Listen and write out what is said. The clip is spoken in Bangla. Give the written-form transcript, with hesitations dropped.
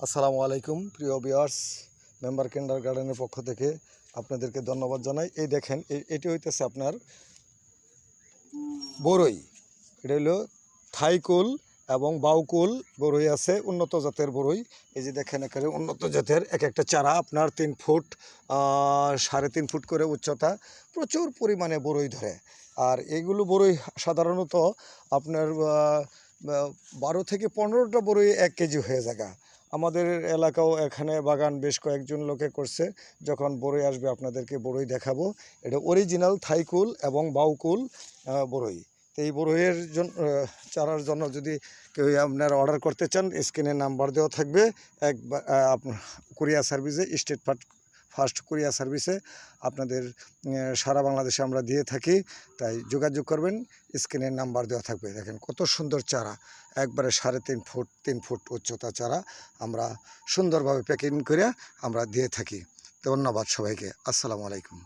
আসসালামু আলাইকুম প্রিয় ভিউয়ার্স, মেম্বার কিন্ডারগার্টেনের পক্ষ থেকে আপনাদেরকে ধন্যবাদ জানাই। এই দেখেন, এটি হইতেছে আপনার বরই। এটা হলো থাইকুল এবং বাউকুল বরই আছে, উন্নত জাতের বরই। এই যে দেখেন, এখানে উন্নত জাতের এক একটা চারা আপনার 3 ফুট 3.5 ফুট করে উচ্চতা, প্রচুর পরিমাণে বরই ধরে। আর এইগুলো বরই সাধারণত আপনার 12 থেকে 15টা বরই 1 কেজি হয়ে যায়। আমাদের এলাকাও এখানে বাগান বেশ কয়েকজন লোকে করছে। যখন বরই আসবে আপনাদেরকে বরই দেখাবো। এটা অরিজিনাল থাইকুল এবং বাউকুল বরই। তো এই বরইয়ের জন্য চারার জন্য যদি কেউ আপনারা অর্ডার করতে চান, স্ক্রিনে নাম্বার দেওয়া থাকবে। একবার আপনার কুরিয়ার সার্ভিসে, স্টেট ফার্স্ট কুরিয়ার সার্ভিসে আপনাদের সারা বাংলাদেশে আমরা দিয়ে থাকি। তাই যোগাযোগ করবেন, স্ক্রিনের নাম্বার দেওয়া থাকবে। দেখেন কত সুন্দর চারা, একবারে 3.5 ফুট উচ্চতা চারা আমরা সুন্দরভাবে প্যাকিং করে আমরা দিয়ে থাকি। ধন্যবাদ সবাইকে। আসসালামু আলাইকুম।